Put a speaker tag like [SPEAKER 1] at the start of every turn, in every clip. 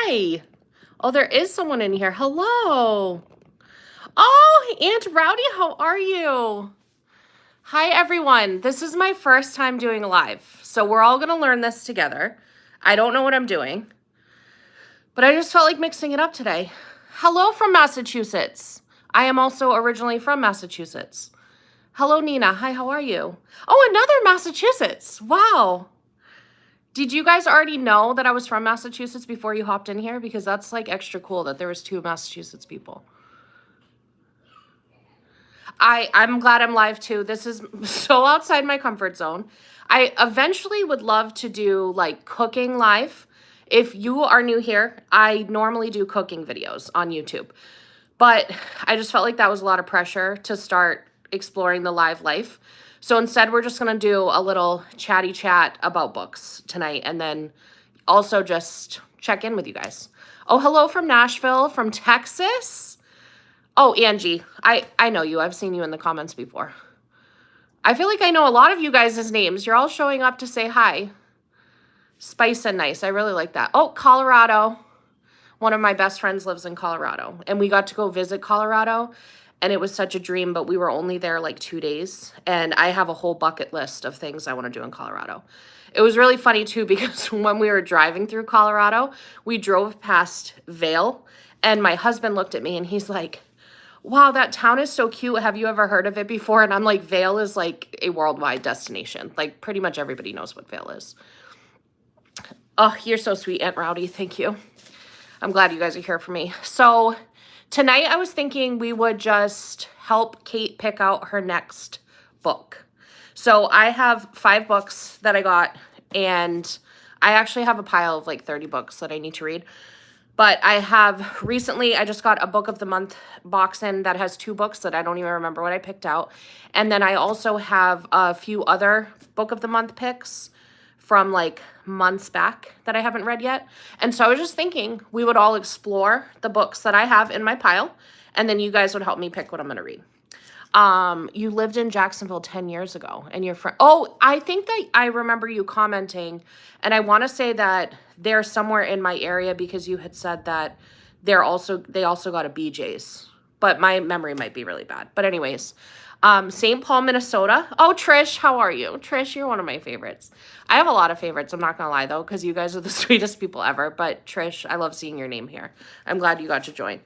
[SPEAKER 1] Hi. Oh, there is someone in here. Hello. Oh, Aunt Rowdy, how are you? Hi, everyone. This is my first time doing a live, so we're all going to learn this together. I don't know what I'm doing, but I just felt like mixing it up today. Hello from Massachusetts. I am also originally from Massachusetts. Hello, Nina. Hi, how are you? Oh, another Massachusetts. Wow. Did you guys already know that I was from Massachusetts before you hopped in here? Because that's like extra cool that there was 2 Massachusetts people. I'm glad I'm live too. This is so outside my comfort zone. I eventually would love to do like cooking live. If you are new here, I normally do cooking videos on YouTube. But I just felt like that was a lot of pressure to start exploring the live life. So instead, we're just going to do a little chatty chat about books tonight and then also just check in with you guys. Oh, hello from Nashville, from Texas. Oh, Angie, I know you. I've seen you in the comments before. I feel like I know a lot of you guys' names. You're all showing up to say hi. Spice and nice. I really like that. Oh, Colorado. One of my best friends lives in Colorado, and we got to go visit Colorado, and it was such a dream, but we were only there like 2 days, and I have a whole bucket list of things I want to do in Colorado. It was really funny, too, because when we were driving through Colorado, we drove past Vail, and my husband looked at me, and he's like, wow, that town is so cute. Have you ever heard of it before? And I'm like, Vail is like a worldwide destination. Like, pretty much everybody knows what Vail is. Oh, you're so sweet, Aunt Rowdy. Thank you. I'm glad you guys are here for me. So tonight I was thinking we would just help Cait pick out her next book. So I have 5 books that I got, and I actually have a pile of like 30 books that I need to read. But I have recently, I just got a book of the month box in that has 2 books that I don't even remember what I picked out. And then I also have a few other book of the month picks from like months back that I haven't read yet. And so I was just thinking we would all explore the books that I have in my pile, and then you guys would help me pick what I'm going to read. You lived in Jacksonville 10 years ago, and your friend, oh, I think that I remember you commenting, and I want to say that they're somewhere in my area because you had said that they also got a BJ's, but my memory might be really bad. But anyways, St. Paul, Minnesota. Oh, Trish, how are you? Trish, you're one of my favorites. I have a lot of favorites. I'm not going to lie, though, because you guys are the sweetest people ever. But Trish, I love seeing your name here. I'm glad you got to join.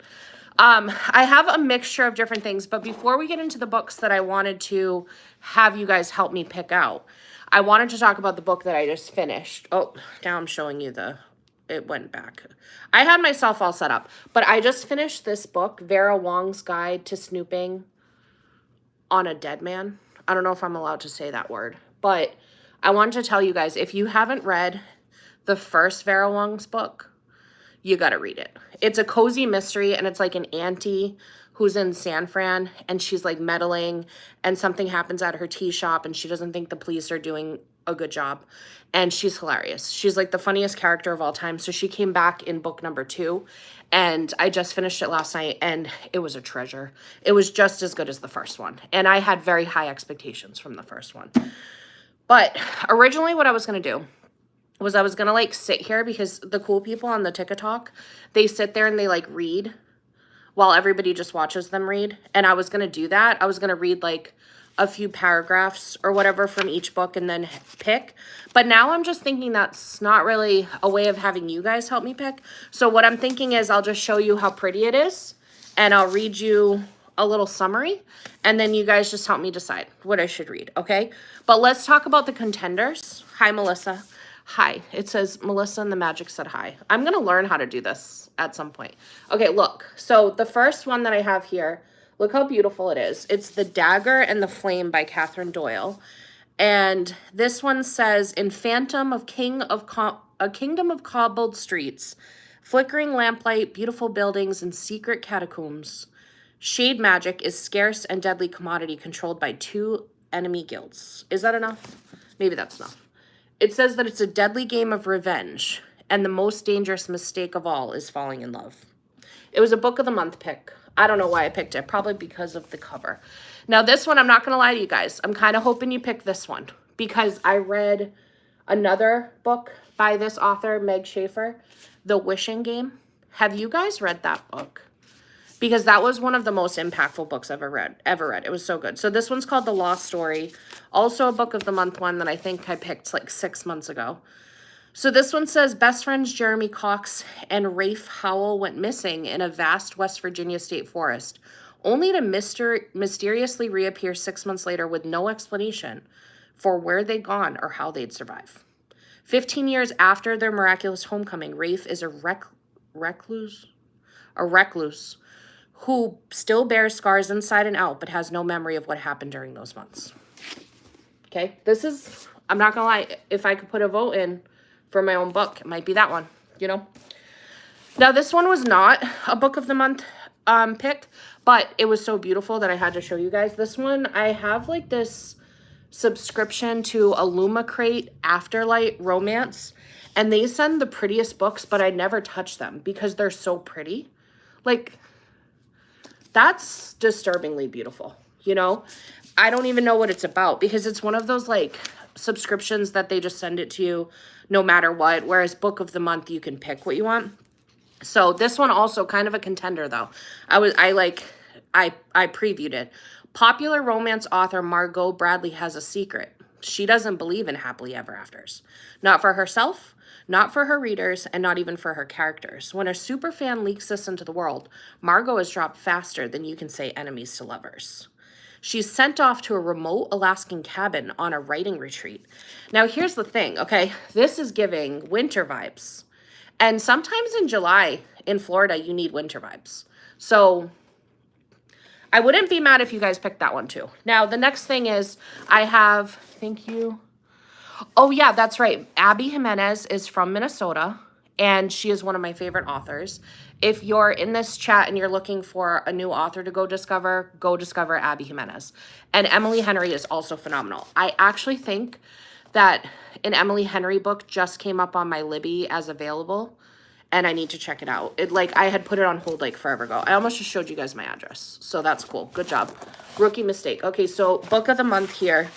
[SPEAKER 1] I have a mixture of different things, but before we get into the books that I wanted to have you guys help me pick out, I wanted to talk about the book that I just finished. Oh, now I'm showing you it went back. I had myself all set up, but I just finished this book, Vera Wong's Guide to Snooping on a Dead Man. I don't know if I'm allowed to say that word, but I wanted to tell you guys, if you haven't read the first Vera Wong's book, you got to read it. It's a cozy mystery, and it's like an auntie who's in San Fran, and she's like meddling, and something happens at her tea shop, and she doesn't think the police are doing a good job, and she's hilarious. She's like the funniest character of all time. So she came back in book number 2, and I just finished it last night, and it was a treasure. It was just as good as the first one, and I had very high expectations from the first one. But originally what I was going to do was I was going to like sit here, because the cool people on the TikTok, they sit there and they like read while everybody just watches them read. And I was going to do that. I was going to read like a few paragraphs or whatever from each book and then pick. But now I'm just thinking that's not really a way of having you guys help me pick. So what I'm thinking is I'll just show you how pretty it is, and I'll read you a little summary, and then you guys just help me decide what I should read, okay? But let's talk about the contenders. Hi, Melissa. Hi. It says Melissa and the Magic said hi. I'm going to learn how to do this at some point. Okay, look. So the first one that I have here, look how beautiful it is. It's The Dagger and the Flame by Catherine Doyle. And this one says, in Phantom of a Kingdom of Cobbled Streets, flickering lamplight, beautiful buildings, and secret catacombs, shade magic is scarce and deadly commodity controlled by 2 enemy guilds. Is that enough? Maybe that's enough. It says that it's a deadly game of revenge, and the most dangerous mistake of all is falling in love. It was a book of the month pick. I don't know why I picked it, probably because of the cover. Now this one, I'm not going to lie to you guys. I'm kind of hoping you pick this one, because I read another book by this author, Meg Schaefer, The Wishing Game. Have you guys read that book? Because that was one of the most impactful books I've ever read. It was so good. So this one's called The Lost Story. Also a book of the month one that I think I picked like 6 months ago. So this one says, best friends Jeremy Cox and Rafe Howell went missing in a vast West Virginia state forest, only to mysteriously reappear 6 months later with no explanation for where they'd gone or how they'd survive. 15 years after their miraculous homecoming, Rafe is a recluse who still bears scars inside and out, but has no memory of what happened during those months. Okay, this is, I'm not gonna lie, if I could put a vote in for my own book, it might be that one, you know? Now, this one was not a book of the month pick, but it was so beautiful that I had to show you guys. This one, I have like this subscription to Illumicrate Afterlight Romance, and they send the prettiest books, but I never touch them because they're so pretty. Like, that's disturbingly beautiful, you know? I don't even know what it's about because it's one of those like subscriptions that they just send it to you no matter what, whereas book of the month, you can pick what you want. So this one also kind of a contender though. I previewed it. Popular romance author Margot Bradley has a secret. She doesn't believe in happily ever afters. Not for herself, not for her readers, and not even for her characters. When a superfan leaks this into the world, Margot is dropped faster than you can say enemies to lovers. She's sent off to a remote Alaskan cabin on a writing retreat. Now, here's the thing, okay? This is giving winter vibes. And sometimes in July in Florida, you need winter vibes. So I wouldn't be mad if you guys picked that one too. Now, the next thing is I have, thank you. Oh, yeah, that's right. Abby Jimenez is from Minnesota, and she is one of my favorite authors. If you're in this chat and you're looking for a new author to go discover Abby Jimenez. And Emily Henry is also phenomenal. I actually think that an Emily Henry book just came up on my Libby as available, and I need to check it out. I had put it on hold like forever ago. I almost just showed you guys my address, so that's cool. Good job. Rookie mistake. Okay, so book of the month here.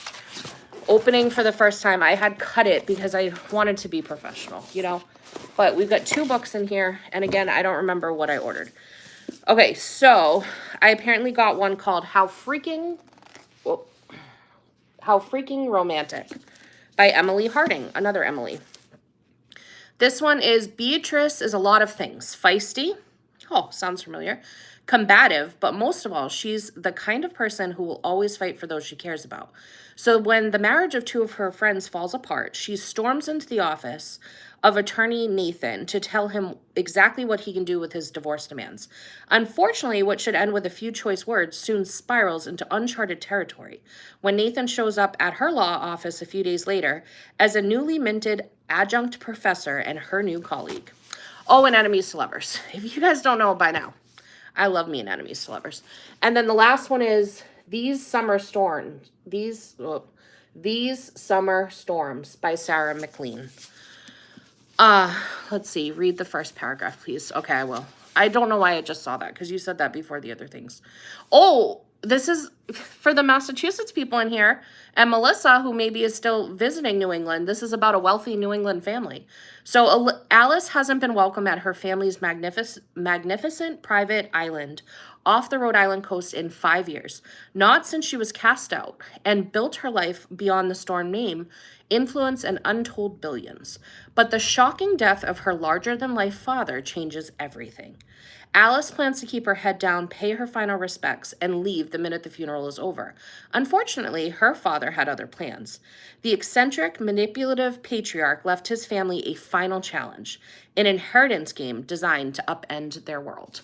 [SPEAKER 1] Opening for the first time. I had cut it because I wanted to be professional, you know? But we've got 2 books in here, and again, I don't remember what I ordered. Okay, so I apparently got one called How Freaking Romantic by Emily Harding, another Emily. This one is Beatrice is a lot of things. Feisty. Oh, sounds familiar. Combative, but most of all, she's the kind of person who will always fight for those she cares about. So when the marriage of 2 of her friends falls apart, she storms into the office of attorney Nathan to tell him exactly what he can do with his divorce demands. Unfortunately, what should end with a few choice words soon spirals into uncharted territory when Nathan shows up at her law office a few days later as a newly minted adjunct professor and her new colleague. Oh, and enemies to lovers. If you guys don't know by now, I love me an enemies to lovers. And then the last one is These Summer Storms by Sarah McLean. Let's see. Read the first paragraph, please. Okay, I will. I don't know why I just saw that because you said that before the other things. Oh, this is for the Massachusetts people in here. And Melissa, who maybe is still visiting New England, this is about a wealthy New England family. So Alice hasn't been welcome at her family's magnificent private island off the Rhode Island coast in 5 years, not since she was cast out and built her life beyond the storm name, influence, and untold billions. But the shocking death of her larger-than-life father changes everything. Alice plans to keep her head down, pay her final respects, and leave the minute the funeral is over. Unfortunately, her father had other plans. The eccentric, manipulative patriarch left his family a final challenge, an inheritance game designed to upend their world.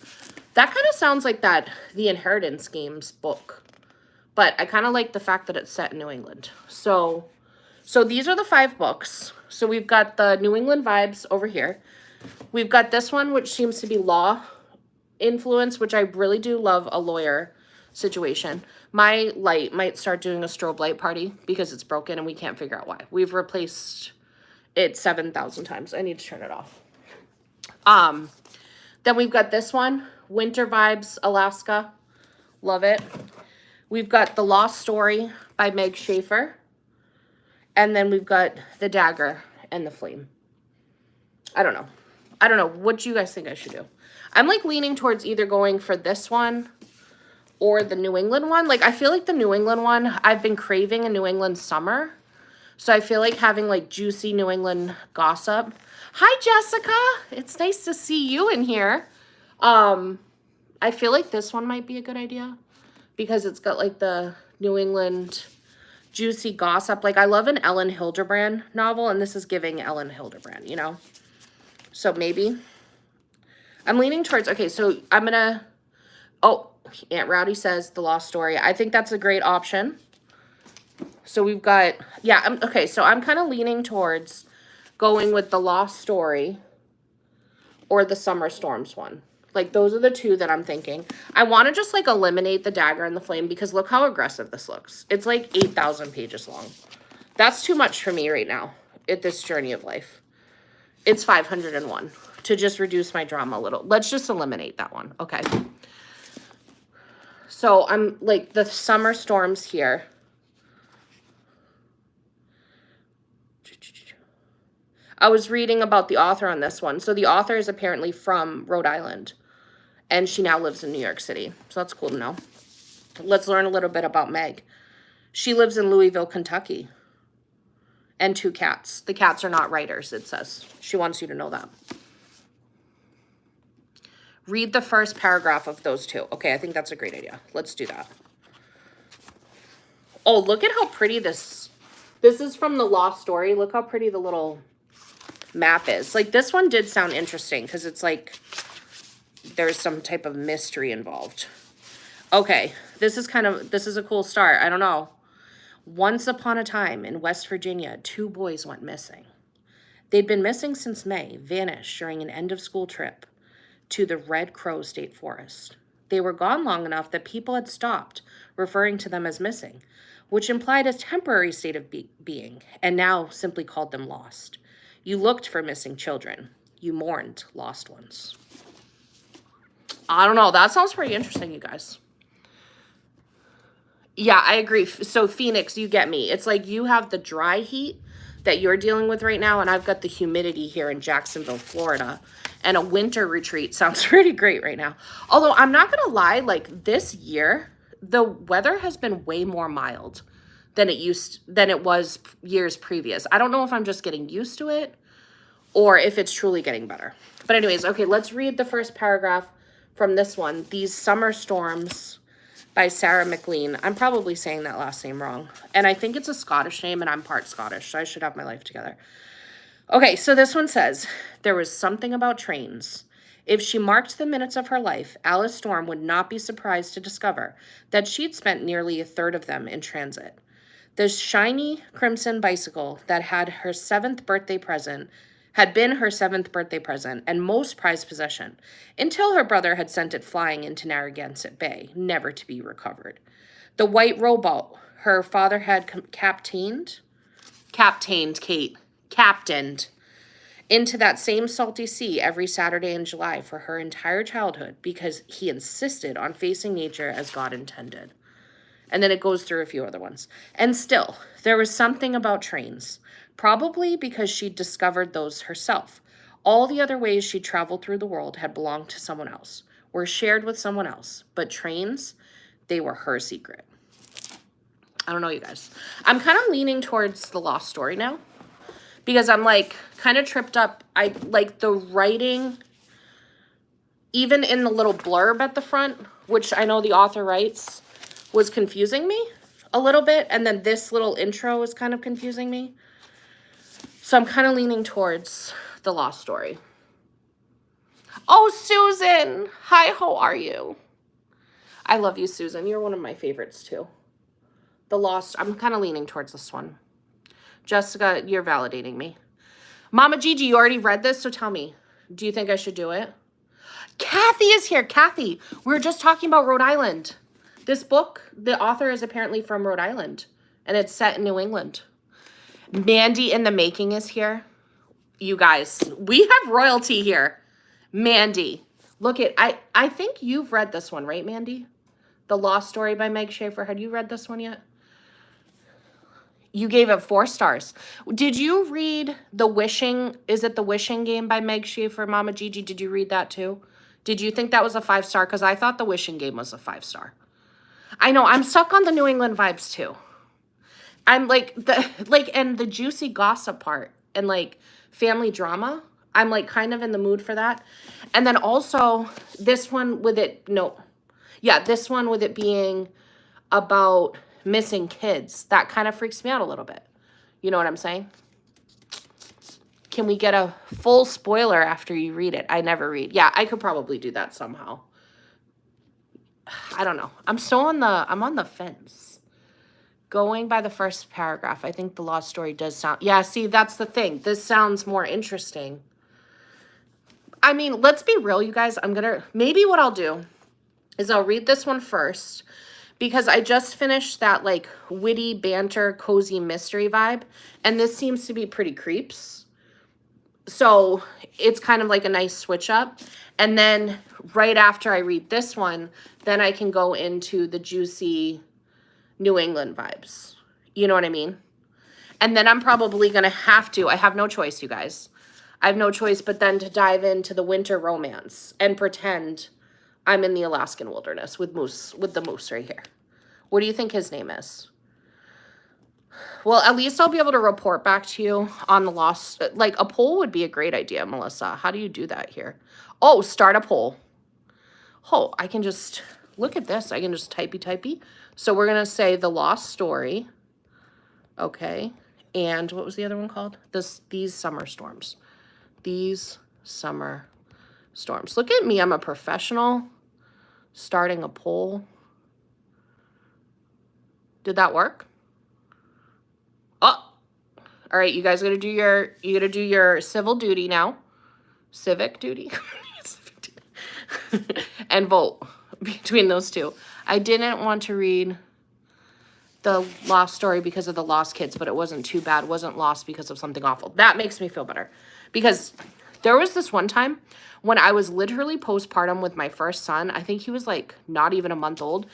[SPEAKER 1] That kind of sounds like the Inheritance Games book, but I kind of like the fact that it's set in New England. So these are the 5 books. So we've got the New England vibes over here. We've got this one, which seems to be law influence, which I really do love a lawyer situation. My light might start doing a strobe light party because it's broken and we can't figure out why. We've replaced it 7,000 times. I need to turn it off. Then we've got this one, Winter Vibes, Alaska. Love it. We've got The Lost Story by Meg Schaefer. And then we've got The Dagger and the Flame. I don't know. I don't know. What do you guys think I should do? I'm like leaning towards either going for this one or the New England one. Like, I feel like the New England one, I've been craving a New England summer. So I feel like having like juicy New England gossip. Hi, Jessica. It's nice to see you in here. I feel like this one might be a good idea because it's got like the New England juicy gossip. Like, I love an Ellen Hildebrand novel, and this is giving Ellen Hildebrand, you know? So maybe. I'm leaning towards, okay, so I'm gonna, oh, Aunt Rowdy says The Lost Story. I think that's a great option. So we've got, yeah, okay, so I'm kind of leaning towards going with The Lost Story or the Summer Storms one. Like, those are the two that I'm thinking. I want to just, like, eliminate the Dagger and the Flame because look how aggressive this looks. It's, like, 8,000 pages long. That's too much for me right now at this journey of life. It's 501 to just reduce my drama a little. Let's just eliminate that one. Okay. So, I'm, like, the Summer Storms here. I was reading about the author on this one. So, the author is apparently from Rhode Island. And she now lives in New York City. So that's cool to know. Let's learn a little bit about Meg. She lives in Louisville, Kentucky. And 2 cats. The cats are not writers, it says. She wants you to know that. Read the first paragraph of those 2. Okay, I think that's a great idea. Let's do that. Oh, look at how pretty this is from The Lost Story. Look how pretty the little map is. Like, this one did sound interesting because it's like there's some type of mystery involved. Okay, this is a cool start. I don't know. Once upon a time in West Virginia, 2 boys went missing. They'd been missing since May, vanished during an end-of-school trip to the Red Crow State Forest. They were gone long enough that people had stopped referring to them as missing, which implied a temporary state of being, and now simply called them lost. You looked for missing children. You mourned lost ones. I don't know. That sounds pretty interesting, you guys. Yeah, I agree. So, Phoenix, you get me. It's like you have the dry heat that you're dealing with right now, and I've got the humidity here in Jacksonville, Florida. And a winter retreat sounds pretty great right now. Although, I'm not going to lie, like, this year, the weather has been way more mild than it was years previous. I don't know if I'm just getting used to it or if it's truly getting better. But anyways, okay, let's read the first paragraph from this one, These Summer Storms by Sarah McLean. I'm probably saying that last name wrong. And I think it's a Scottish name, and I'm part Scottish, so I should have my life together. Okay, so this one says, there was something about trains. If she marked the minutes of her life, Alice Storm would not be surprised to discover that she'd spent nearly a third of them in transit. The shiny crimson bicycle that had been her 7th birthday present and most prized possession, until her brother had sent it flying into Narragansett Bay, never to be recovered. The white rowboat her father had captained into that same salty sea every Saturday in July for her entire childhood because he insisted on facing nature as God intended. And then it goes through a few other ones. And still, there was something about trains, probably because she'd discovered those herself. All the other ways she traveled through the world had belonged to someone else, were shared with someone else. But trains, they were her secret. I don't know, you guys. I'm kind of leaning towards The Lost Story now because I'm like kind of tripped up. I like the writing, even in the little blurb at the front, which I know the author writes, was confusing me a little bit. And then this little intro is kind of confusing me. So I'm kind of leaning towards The Lost Story. Oh, Susan. Hi, how are you? I love you, Susan. You're one of my favorites, too. I'm kind of leaning towards this one. Jessica, you're validating me. Mama Gigi, you already read this, so tell me. Do you think I should do it? Kathy is here. Kathy, we were just talking about Rhode Island. This book, the author is apparently from Rhode Island, and it's set in New England. Mandy in the Making is here. You guys, we have royalty here. Mandy. Look at, I think you've read this one, right, Mandy? The Lost Story by Meg Schaefer. Had you read this one yet? You gave it 4 stars. Did you read The Wishing? Is it The Wishing Game by Meg Schaefer, Mama Gigi? Did you read that too? Did you think that was a 5-star? Because I thought The Wishing Game was a 5-star. I know, I'm stuck on the New England vibes too. I'm like, and the juicy gossip part and like family drama. I'm like kind of in the mood for that. And then also this one with it, this one with it being about missing kids. That kind of freaks me out a little bit. You know what I'm saying? Can we get a full spoiler after you read it? I never read. Yeah, I could probably do that somehow. I don't know. I'm on the fence. Going by the first paragraph, I think the lost story does sound, yeah, see, that's the thing. This sounds more interesting. I mean, let's be real, you guys. Maybe what I'll do is I'll read this one first because I just finished that like witty banter, cozy mystery vibe. And this seems to be pretty creeps. So it's kind of like a nice switch up. And then right after I read this one, then I can go into the juicy New England vibes. You know what I mean? And then I'm probably going to I have no choice, you guys. I have no choice but then to dive into the winter romance and pretend I'm in the Alaskan wilderness with the moose right here. What do you think his name is? Well, at least I'll be able to report back to you on the lost. Like, a poll would be a great idea, Melissa. How do you do that here? Oh, start a poll. Oh, I can just, look at this. I can just typey. So we're going to say the lost story. Okay. And what was the other one called? These summer storms. These summer storms. Look at me. I'm a professional. Starting a poll. Did that work? Oh, all right. You guys got to do your civil duty now. Civic duty. And vote between those two. I didn't want to read the lost story because of the lost kids, but it wasn't too bad. It wasn't lost because of something awful. That makes me feel better. Because there was this one time when I was literally postpartum with my first son. I think he was like not even a month old.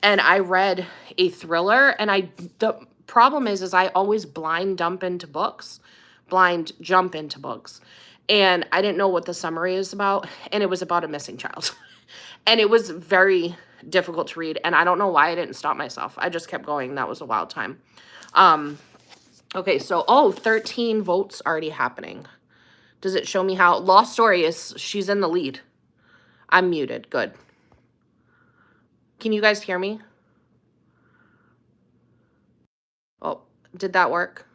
[SPEAKER 1] And I read a thriller. And the problem is I always blind jump into books. And I didn't know what the summary is about. And it was about a missing child. And it was very difficult to read. And I don't know why I didn't stop myself. I just kept going. That was a wild time. Okay, so, 13 votes already happening. Does it show me how? Lost Story she's in the lead. I'm muted. Good. Can you guys hear me? Oh, did that work?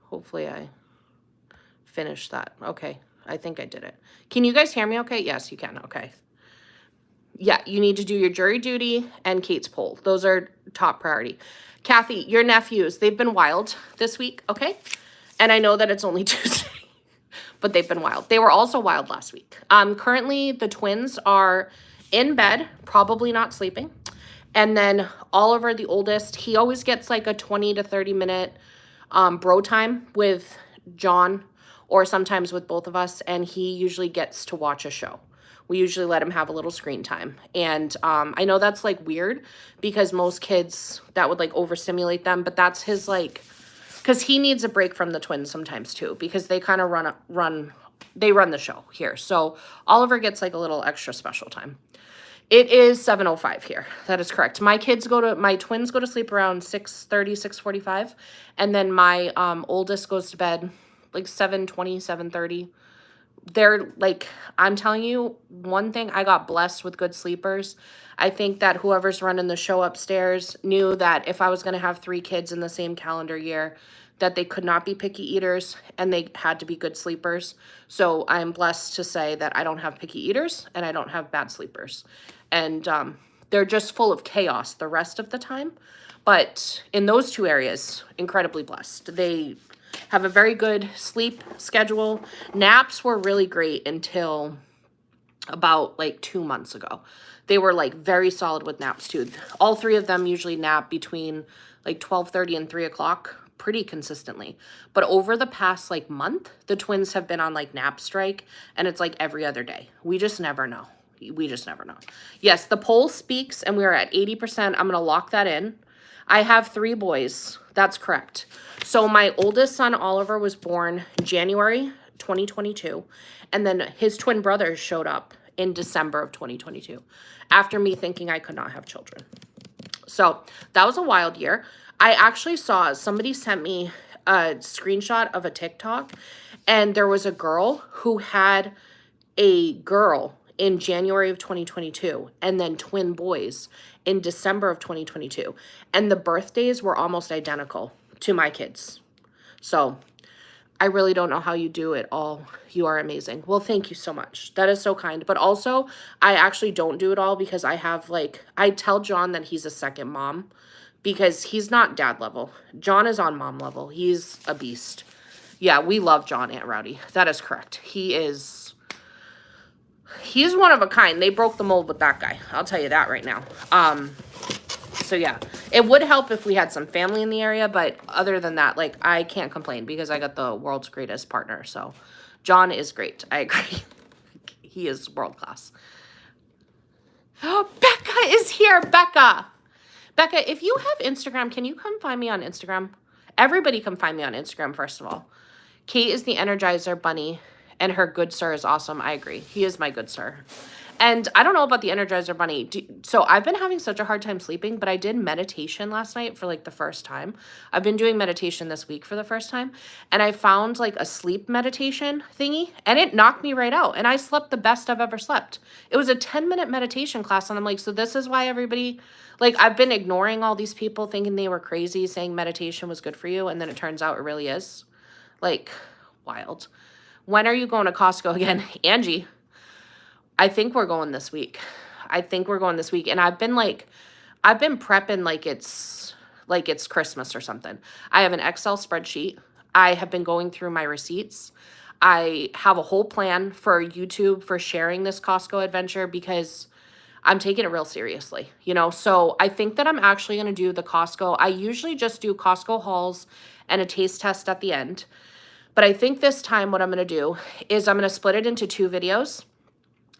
[SPEAKER 1] Hopefully I finished that. Okay, I think I did it. Can you guys hear me okay? Yes, you can. Okay. Yeah, you need to do your jury duty and Cait's poll. Those are top priority. Kathy, your nephews, they've been wild this week, okay? And I know that it's only Tuesday, but they've been wild. They were also wild last week. Currently, the twins are in bed, probably not sleeping. And then Oliver, the oldest, he always gets like a 20 to 30 minute bro time with John or sometimes with both of us. And he usually gets to watch a show. We usually let him have a little screen time. And I know that's like weird because most kids that would like overstimulate them, but that's his like, because he needs a break from the twins sometimes too, because they kind of run the show here. So Oliver gets like a little extra special time. It is 7:05 here. That is correct. My twins go to sleep around 6:30, 6:45. And then my oldest goes to bed like 7:20, 7:30. They're like, I'm telling you one thing, I got blessed with good sleepers. I think that whoever's running the show upstairs knew that if I was going to have 3 kids in the same calendar year, that they could not be picky eaters and they had to be good sleepers. So I'm blessed to say that I don't have picky eaters and I don't have bad sleepers. And they're just full of chaos the rest of the time. But in those 2 areas, incredibly blessed. They have a very good sleep schedule. Naps were really great until about like 2 months ago. They were like very solid with naps too. All 3 of them usually nap between like 12:30 and 3 o'clock pretty consistently. But over the past like month, the twins have been on like nap strike and it's like every other day. We just never know. We just never know. Yes, the poll speaks and we're at 80%. I'm going to lock that in. I have 3 boys. That's correct. So my oldest son, Oliver, was born January 2022. And then his twin brothers showed up in December of 2022 after me thinking I could not have children. So that was a wild year. I actually saw somebody sent me a screenshot of a TikTok, and there was a girl who had a girl in January of 2022 and then twin boys in December of 2022. And the birthdays were almost identical to my kids. So I really don't know how you do it all. You are amazing. Well, thank you so much. That is so kind. But also, I actually don't do it all because I have I tell John that he's a second mom because he's not dad level. John is on mom level. He's a beast. Yeah, we love John, Aunt Rowdy. That is correct. He's one of a kind. They broke the mold with that guy. I'll tell you that right now. So yeah, it would help if we had some family in the area, but other than that, I can't complain because I got the world's greatest partner. So John is great. I agree. He is world class. Oh, Becca is here. Becca, if you have Instagram, can you come find me on Instagram? Everybody come find me on Instagram, first of all. Cait is the Energizer Bunny, and her good sir is awesome. I agree. He is my good sir. And I don't know about the Energizer Bunny. So I've been having such a hard time sleeping, but I did meditation last night for the first time. I've been doing meditation this week for the first time. And I found a sleep meditation thingy, and it knocked me right out. And I slept the best I've ever slept. It was a 10-minute meditation class. And I'm like, so this is why everybody, I've been ignoring all these people thinking they were crazy saying meditation was good for you. And then it turns out it really is. Wild. When are you going to Costco again? Angie, I think we're going this week. And I've been prepping like it's Christmas or something. I have an Excel spreadsheet. I have been going through my receipts. I have a whole plan for YouTube for sharing this Costco adventure because I'm taking it real seriously, So I think that I'm actually going to do the Costco. I usually just do Costco hauls and a taste test at the end. But I think this time what I'm going to do is I'm going to split it into 2 videos.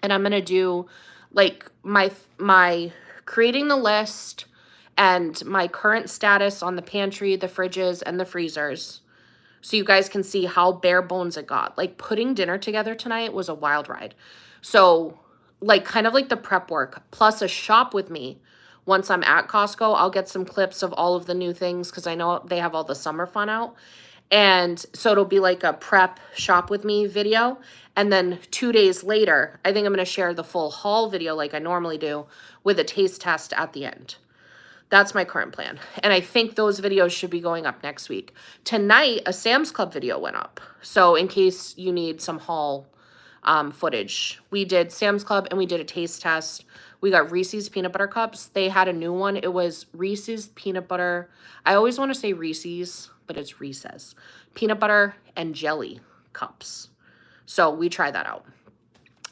[SPEAKER 1] And I'm going to do my creating the list and my current status on the pantry, the fridges, and the freezers. So you guys can see how bare bones it got. Putting dinner together tonight was a wild ride. So kind of the prep work plus a shop with me. Once I'm at Costco, I'll get some clips of all of the new things because I know they have all the summer fun out. And so it'll be a prep shop with me video. And then 2 days later, I think I'm going to share the full haul video like I normally do with a taste test at the end. That's my current plan. And I think those videos should be going up next week. Tonight, a Sam's Club video went up. So in case you need some haul footage, we did Sam's Club and we did a taste test. We got Reese's peanut butter cups. They had a new one. It was Reese's peanut butter. I always want to say Reese's, but it's Reese's. Peanut butter and jelly cups. So we tried that out.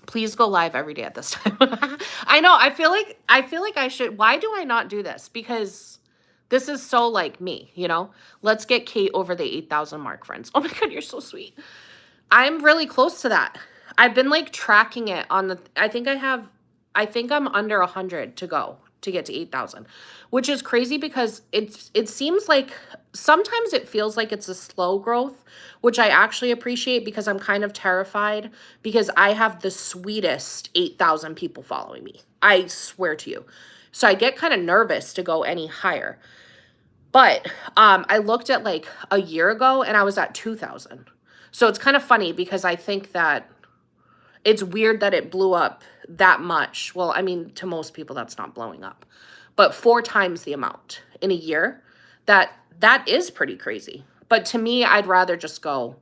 [SPEAKER 1] Please go live every day at this time. I know. I feel like I should. Why do I not do this? Because this is so me, Let's get Cait over the 8,000 mark, friends. Oh my God, you're so sweet. I'm really close to that. I've been tracking it on the, I think I'm under 100 to go to get to 8,000, which is crazy because it seems sometimes it feels like it's a slow growth, which I actually appreciate because I'm kind of terrified because I have the sweetest 8,000 people following me. I swear to you. So I get kind of nervous to go any higher. But I looked at a year ago and I was at 2,000. So it's kind of funny because I think that it's weird that it blew up that much. Well, I mean, to most people, that's not blowing up. But 4 times the amount in a year, that is pretty crazy. But to me, I'd rather just go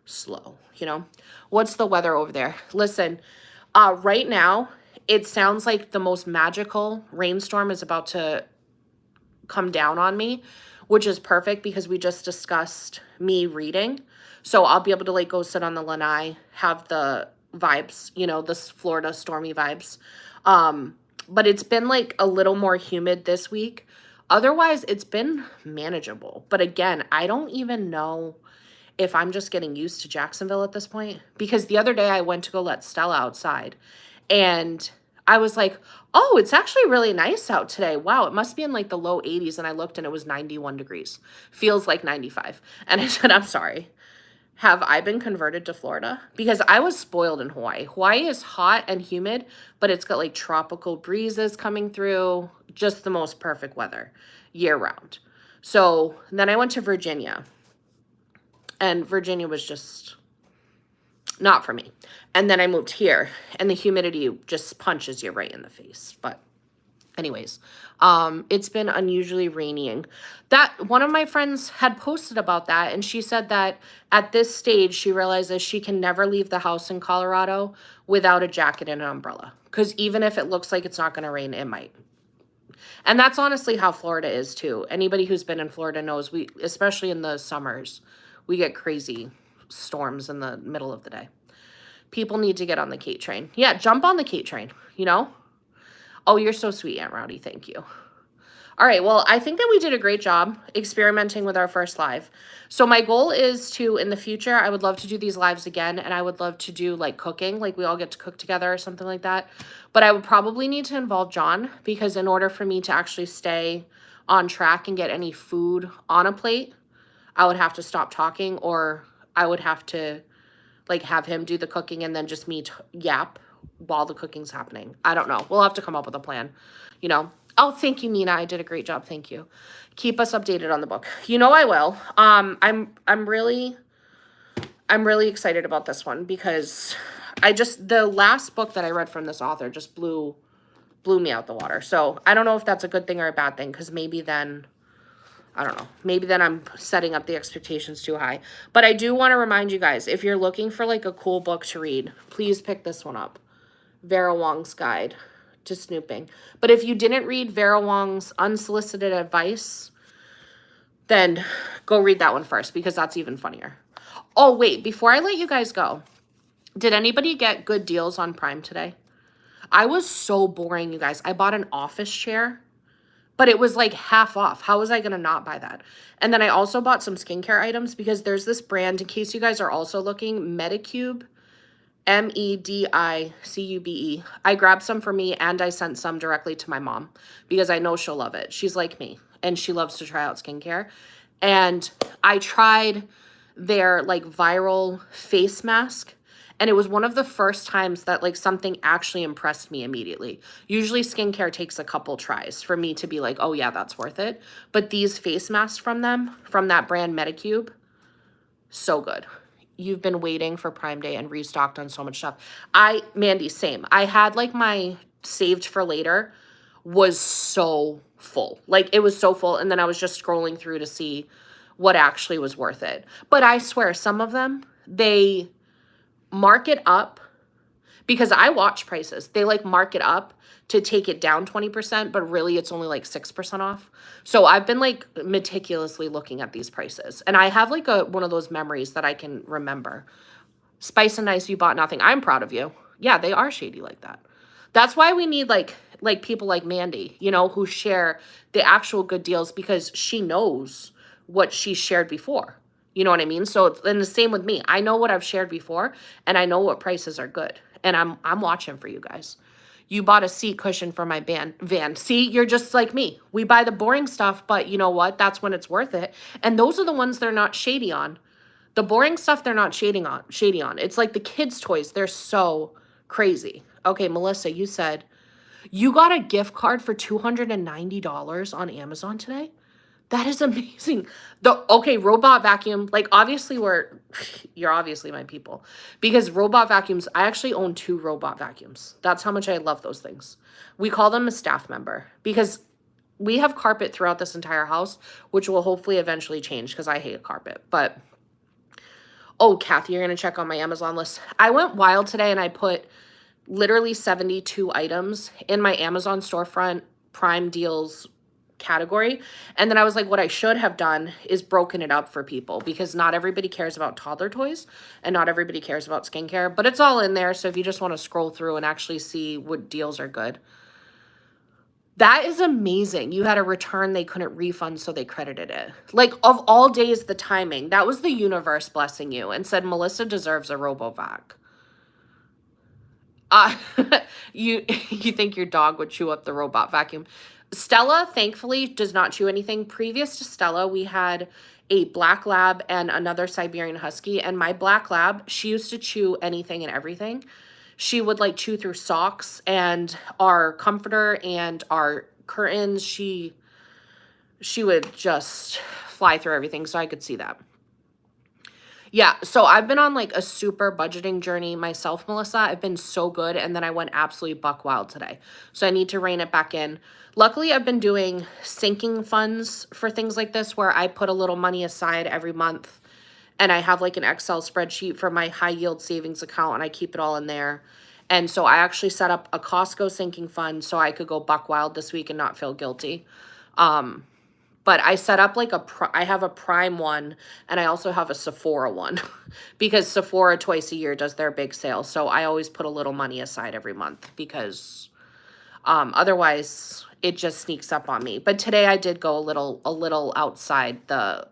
[SPEAKER 1] slow, What's the weather over there? Listen, right now, it sounds like the most magical rainstorm is about to come down on me, which is perfect because we just discussed me reading. So I'll be able to go sit on the lanai, have the vibes, this Florida stormy vibes. But it's been a little more humid this week. Otherwise, it's been manageable. But again, I don't even know if I'm just getting used to Jacksonville at this point. Because the other day I went to go let Stella outside. And I was like, oh, it's actually really nice out today. Wow, it must be in like the low 80s. And I looked and it was 91 degrees. Feels like 95. And I said, I'm sorry. Have I been converted to Florida? Because I was spoiled in Hawaii. Hawaii is hot and humid, but it's got like tropical breezes coming through. Just the most perfect weather year round. So then I went to Virginia. And Virginia was just not for me. And then I moved here, and the humidity just punches you right in the face. But anyways, it's been unusually raining. That one of my friends had posted about that, and she said that at this stage, she realizes she can never leave the house in Colorado without a jacket and an umbrella. Because even if it looks like it's not going to rain, it might. And that's honestly how Florida is too. Anybody who's been in Florida knows we, especially in the summers, we get crazy storms in the middle of the day. People need to get on the Cait train. Yeah, jump on the Cait train, you know? Oh, you're so sweet, Aunt Rowdy. Thank you. All right, well, I think that we did a great job experimenting with our first live. So my goal is to, in the future, I would love to do these lives again, and I would love to do, like, cooking. Like, we all get to cook together or something like that. But I would probably need to involve John, because in order for me to actually stay on track and get any food on a plate, I would have to stop talking, or I would have to, like, have him do the cooking and then just me yap while the cooking's happening. I don't know. We'll have to come up with a plan, you know. Oh, thank you, Nina. I did a great job. Thank you. Keep us updated on the book. You know I will. I'm really excited about this one because the last book that I read from this author just blew me out the water. So I don't know if that's a good thing or a bad thing, because maybe then, I don't know, maybe then I'm setting up the expectations too high. But I do want to remind you guys, if you're looking for like a cool book to read, please pick this one up. Vera Wong's Guide to Snooping. But if you didn't read Vera Wong's Unsolicited Advice, then go read that one first, because that's even funnier. Oh, wait, before I let you guys go, did anybody get good deals on Prime today? I was so boring, you guys. I bought an office chair, but it was like half off. How was I going to not buy that? And then I also bought some skincare items, because there's this brand, in case you guys are also looking, Medicube, Medicube. I grabbed some for me, and I sent some directly to my mom, because I know she'll love it. She's like me, and she loves to try out skincare. And I tried their like viral face mask, and it was one of the first times that like something actually impressed me immediately. Usually skincare takes a couple tries for me to be like, oh yeah, that's worth it. But these face masks from them, from that brand Medicube, so good. You've been waiting for Prime Day and restocked on so much stuff. Mandy, same. I had like my saved for later was so full. Like it was so full. And then I was just scrolling through to see what actually was worth it. But I swear some of them, they mark it up, because I watch prices. They like mark it up to take it down 20%, but really it's only like 6% off. So I've been like meticulously looking at these prices, and I have like one of those memories that I can remember. Spice and Nice, you bought nothing. I'm proud of you. Yeah, they are shady like that. That's why we need like people like Mandy, you know, who share the actual good deals, because she knows what she shared before. You know what I mean? So, and the same with me. I know what I've shared before, and I know what prices are good. And I'm watching for you guys. You bought a seat cushion for my van. See, you're just like me. We buy the boring stuff, but you know what? That's when it's worth it. And those are the ones they're not shady on. The boring stuff they're not shady on. It's like the kids' toys. They're so crazy. Okay, Melissa, you said you got a gift card for $290 on Amazon today? That is amazing. Okay, robot vacuum, like obviously you're obviously my people, because robot vacuums, I actually own 2 robot vacuums. That's how much I love those things. We call them a staff member, because we have carpet throughout this entire house, which will hopefully eventually change, because I hate carpet. But, oh, Kathy, you're going to check on my Amazon list. I went wild today, and I put literally 72 items in my Amazon storefront Prime deals category. And then I was like, what I should have done is broken it up for people, because not everybody cares about toddler toys and not everybody cares about skincare, but it's all in there. So if you just want to scroll through and actually see what deals are good. That is amazing. You had a return they couldn't refund, so they credited it. Like, of all days, the timing. That was the universe blessing you and said, Melissa deserves a RoboVac. Uh, you think your dog would chew up the robot vacuum. Stella, thankfully, does not chew anything. Previous to Stella, we had a black lab and another Siberian husky. And my black lab, she used to chew anything and everything. She would like chew through socks and our comforter and our curtains. She would just fly through everything. So I could see that. Yeah, so I've been on like a super budgeting journey myself, Melissa. I've been so good, and then I went absolutely buck wild today. So I need to rein it back in. Luckily, I've been doing sinking funds for things like this where I put a little money aside every month, and I have like an Excel spreadsheet for my high yield savings account, and I keep it all in there. And so I actually set up a Costco sinking fund so I could go buck wild this week and not feel guilty. But I set up like I have a Prime one, and I also have a Sephora one because Sephora twice a year does their big sale. So I always put a little money aside every month because otherwise it just sneaks up on me. But today I did go a little outside the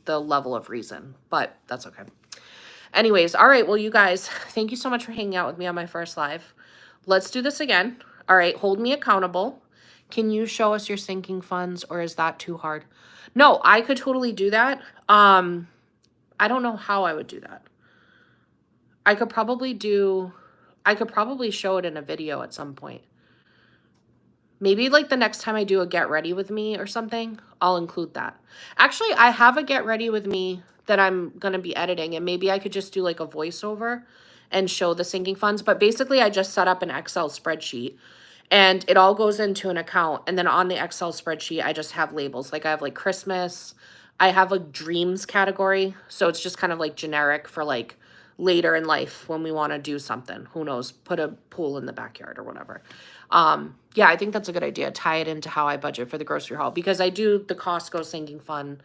[SPEAKER 1] level of reason, but that's okay. Anyways, all right, well, you guys, thank you so much for hanging out with me on my first live. Let's do this again. All right, hold me accountable. Can you show us your sinking funds, or is that too hard? No, I could totally do that. I don't know how I would do that. I could probably show it in a video at some point. Maybe like the next time I do a get ready with me or something, I'll include that. Actually, I have a get ready with me that I'm going to be editing, and maybe I could just do like a voiceover and show the sinking funds. But basically, I just set up an Excel spreadsheet. And it all goes into an account. And then on the Excel spreadsheet, I just have labels. Like I have like Christmas. I have a dreams category. So it's just kind of like generic for like later in life when we want to do something. Who knows? Put a pool in the backyard or whatever. Yeah, I think that's a good idea. Tie it into how I budget for the grocery haul. Because I do the Costco sinking fund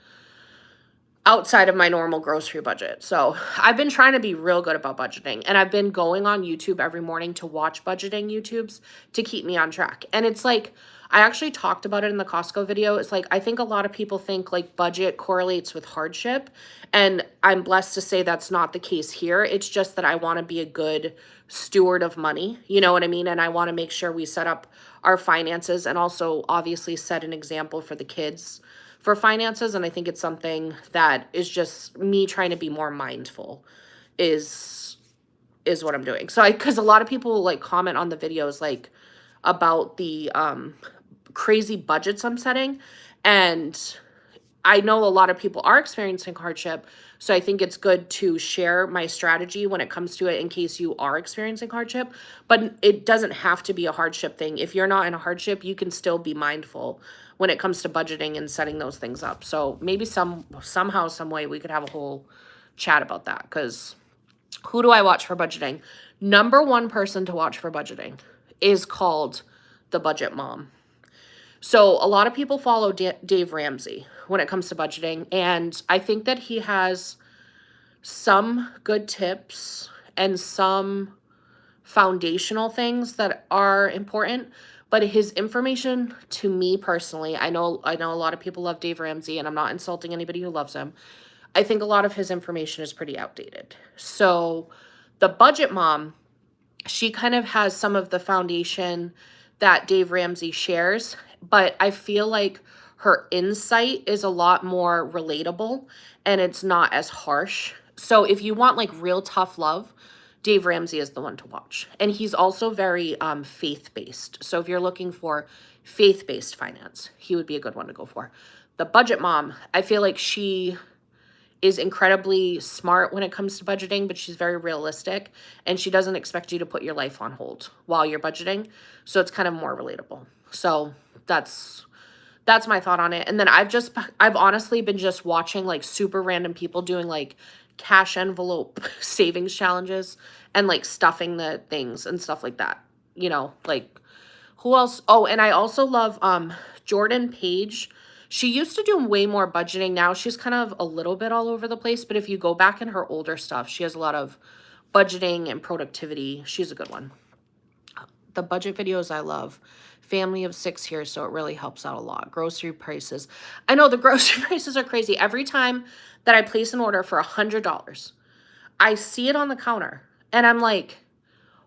[SPEAKER 1] outside of my normal grocery budget. So I've been trying to be real good about budgeting, and I've been going on YouTube every morning to watch budgeting YouTubes to keep me on track. And it's like, I actually talked about it in the Costco video. It's like, I think a lot of people think like budget correlates with hardship, and I'm blessed to say that's not the case here. It's just that I want to be a good steward of money. You know what I mean? And I want to make sure we set up our finances and also obviously set an example for the kids for finances. And I think it's something that is just me trying to be more mindful is what I'm doing. So because a lot of people like comment on the videos like about the crazy budgets I'm setting, and I know a lot of people are experiencing hardship. So I think it's good to share my strategy when it comes to it in case you are experiencing hardship. But it doesn't have to be a hardship thing. If you're not in a hardship, you can still be mindful when it comes to budgeting and setting those things up. So maybe somehow, some way we could have a whole chat about that. Because who do I watch for budgeting? Number one person to watch for budgeting is called the Budget Mom. So a lot of people follow Dave Ramsey when it comes to budgeting, and I think that he has some good tips and some foundational things that are important, but his information to me personally, I know a lot of people love Dave Ramsey, and I'm not insulting anybody who loves him. I think a lot of his information is pretty outdated. So the Budget Mom, she kind of has some of the foundation that Dave Ramsey shares, but I feel like her insight is a lot more relatable and it's not as harsh. So if you want like real tough love, Dave Ramsey is the one to watch. And he's also very faith-based. So if you're looking for faith-based finance, he would be a good one to go for. The Budget Mom, I feel like she is incredibly smart when it comes to budgeting, but she's very realistic, and she doesn't expect you to put your life on hold while you're budgeting. So it's kind of more relatable. So that's my thought on it. And then I've honestly been just watching like super random people doing like cash envelope savings challenges and like stuffing the things and stuff like that. You know, like who else? Oh, and I also love Jordan Page. She used to do way more budgeting. Now she's kind of a little bit all over the place. But if you go back in her older stuff, she has a lot of budgeting and productivity. She's a good one. The budget videos I love. Family of 6 here, so it really helps out a lot. Grocery prices. I know the grocery prices are crazy. Every time that I place an order for $100, I see it on the counter. And I'm like,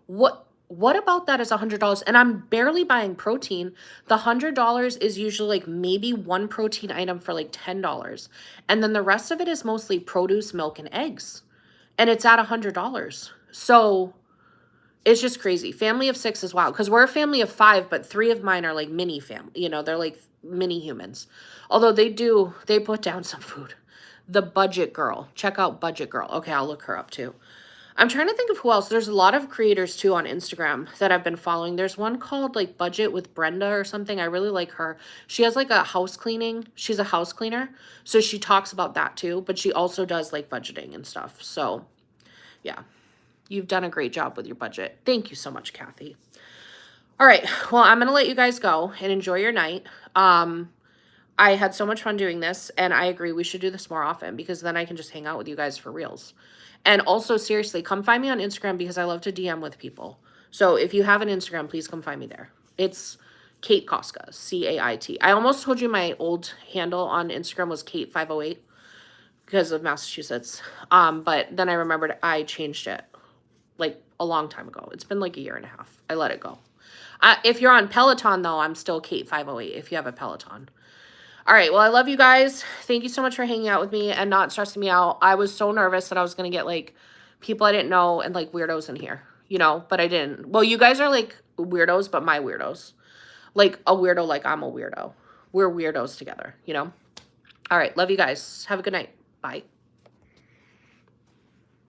[SPEAKER 1] what? what about that is $100? And I'm barely buying protein. The $100 is usually like maybe one protein item for like $10. And then the rest of it is mostly produce, milk, and eggs. And it's at $100. So it's just crazy. Family of 6 is wild because we're a family of 5, but 3 of mine are like mini family. You know, they're like mini humans. Although they put down some food. The Budget Girl. Check out Budget Girl. Okay, I'll look her up too. I'm trying to think of who else. There's a lot of creators too on Instagram that I've been following. There's one called like Budget with Brenda or something. I really like her. She has like a house cleaning. She's a house cleaner. So she talks about that too, but she also does like budgeting and stuff. So yeah, you've done a great job with your budget. Thank you so much, Kathy. All right. Well, I'm going to let you guys go and enjoy your night. I had so much fun doing this, and I agree we should do this more often because then I can just hang out with you guys for reals. And also, seriously, come find me on Instagram because I love to DM with people. So if you have an Instagram, please come find me there. It's Cait Coska, C-A-I-T. I almost told you my old handle on Instagram was Cait508 because of Massachusetts. But then I remembered I changed it like a long time ago. It's been like a year and a half. I let it go. If you're on Peloton, though, I'm still Cait508 if you have a Peloton. All right. Well, I love you guys. Thank you so much for hanging out with me and not stressing me out. I was so nervous that I was going to get like people I didn't know and like weirdos in here, you know, but I didn't. Well, you guys are like weirdos, but my weirdos. Like a weirdo, like I'm a weirdo. We're weirdos together, you know? All right. Love you guys. Have a good night. Bye.